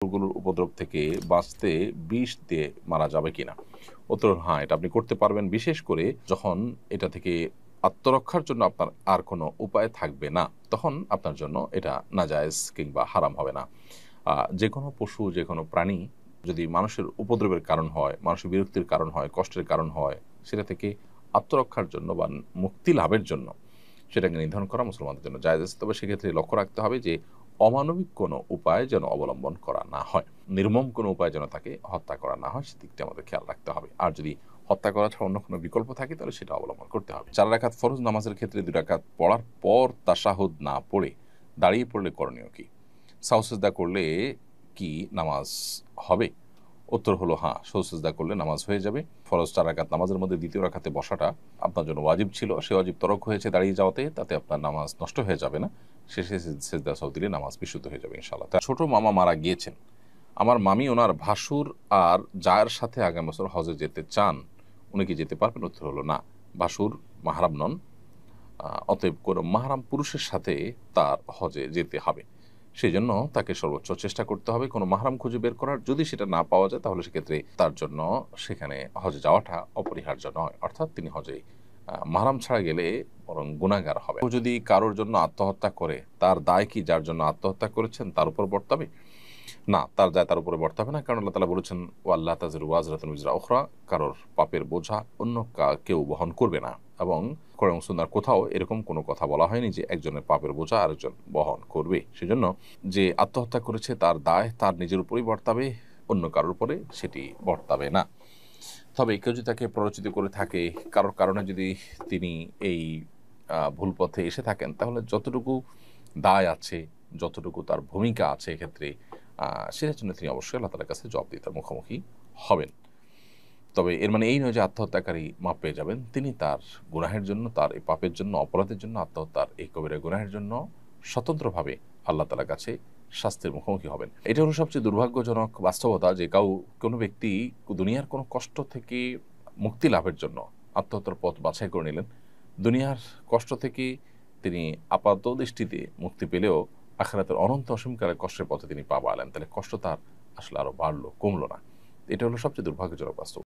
গুলোর উপদ্রব থেকে বাঁচতে বিষ দিয়ে মারা যাবে কিনা? উত্তর হ্যাঁ, এটা আপনি করতে পারবেন। বিশেষ করে যখন এটা থেকে আত্মরক্ষার জন্য আপনার আর কোনো উপায় থাকবে না, তখন আপনার জন্য এটা নাজায়েজ কিংবা হারাম হবে না। যেকোনো পশু, যেকোনো প্রাণী যদি মানুষের উপদ্রবের কারণ হয়, মানুষের বিরক্তির কারণ হয়, কষ্টের কারণ হয়, সেটা থেকে আত্মরক্ষার জন্য বা মুক্তি লাভের জন্য সেটাকে নির্ধারণ করা মুসলমানদের জন্য জায়েজ আছে। তবে সেক্ষেত্রে লক্ষ্য রাখতে হবে যে অমানবিক কোনো উপায় যেন অবলম্বন করা না হয়। নির্মম কোনো উপায় যেন তাকে হত্যা করা না হয়, সেদিকটা আমাদের খেয়াল রাখতে হবে। আর যদি হত্যা করা ছাড়া অন্য কোনো বিকল্প থাকে তাহলে সেটা অবলম্বন করতে হবে। ৪ রাকাত ফরজ নামাজের ক্ষেত্রে ২ রাকাত পড়ার পর তাশাহুদ না পড়ে দাঁড়িয়ে পড়লে করণীয় কি? সাহু সিজদা করলে কি নামাজ হবে? উত্তর হলো হ্যাঁ, সাহু সিজদা করলে নামাজ হয়ে যাবে। ফরজ ৪ রাকাত নামাজের মধ্যে ২য় রাকাতে বসাটা আপনার জন্য ওয়াজিব ছিল। সে ওয়াজিব তরক হয়েছে দাঁড়িয়ে যাওয়াতে, তাতে আপনার নামাজ নষ্ট হয়ে যাবে না। শেষে সেজদা সাহু দিলে নামাজ বিশুদ্ধ হয়ে যাবে ইনশাআল্লাহ। তার ছোট মামা মারা গিয়েছেন। আমার মামি ওনার ভাসুর আর জায়ের সাথে আগামী বছর হজে যেতে চান। উনি কি যেতে পারবেন? উত্তর হলো না। ভাসুর মাহরাম নন। অতএব কোনো মাহরাম পুরুষের সাথে তার হজে যেতে হবে। সেজন্য তাকে সর্বোচ্চ চেষ্টা করতে হবে কোনো মাহরাম খুঁজে বের করার। যদি সেটা না পাওয়া যায় তাহলে সেক্ষেত্রে তার জন্য সেখানে হজে যাওয়াটা অপরিহার্য নয়। অর্থাৎ তিনি হজে মাহরাম ছাড়া গেলে বরং গুনাহগার হবেন। কেউ যদি কারোর জন্য আত্মহত্যা করে, তার দায় কি যার জন্য আত্মহত্যা করেছেন তার উপর বর্তাবে? না, তার দায় তার উপরে বর্তাবে না। কারণ আল্লাহ তাআলা বলেছেন, ওয়াল্লা তাজিরু ওয়াজরাতুন উজরা উখরা, কারোর পাপের বোঝা অন্য কেউ বহন করবে না। এবং কোরআন ও সুন্নাহর কোথাও এরকম কোনো কথা বলা হয়নি যে একজনের পাপের বোঝা আরেকজন বহন করবে। সেজন্য যে আত্মহত্যা করেছে তার দায় তার নিজের উপরেই বর্তাবে, অন্য কারোর উপরে সেটি বর্তাবে না। তবে কেউ যদি তাকে প্ররোচিত করে থাকে, কারোর কারণে যদি তিনি এই ভুল পথে এসে থাকেন, তাহলে যতটুকু দায় আছে, যতটুকু তার ভূমিকা আছে এক্ষেত্রে, সেটার জন্য তিনি অবশ্যই আল্লাহ তাআলার কাছে জবাবদিহিতার মুখোমুখি হবেন। তবে এর মানে এই নয় যে আত্মহত্যাকারী মাপ পেয়ে যাবেন। তিনি তার গুনাহের জন্য, তার এই পাপের জন্য, অপরাধের জন্য, আত্মহত্যার এই কবিরা গুনাহের জন্য স্বতন্ত্রভাবে আল্লাহ তাআলার কাছে শাস্তির মুখোমুখি হবেন। এটা হলো সবচেয়ে দুর্ভাগ্যজনক বাস্তবতা যে কোনো ব্যক্তি দুনিয়ার কোনো কষ্ট থেকে মুক্তি লাভের জন্য আত্মহত্যার পথ বাছাই করে নিলেন। দুনিয়ার কষ্ট থেকে তিনি আপাতদৃষ্টিতে মুক্তি পেলেও আখিরাতের অনন্ত অসীমকালের কষ্টের পথে তিনি পা বাড়ালেন। তাহলে কষ্ট তার আসলে আরো বাড়লো, কমলো না। এটা হলো সবচেয়ে দুর্ভাগ্যজনক বাস্তব।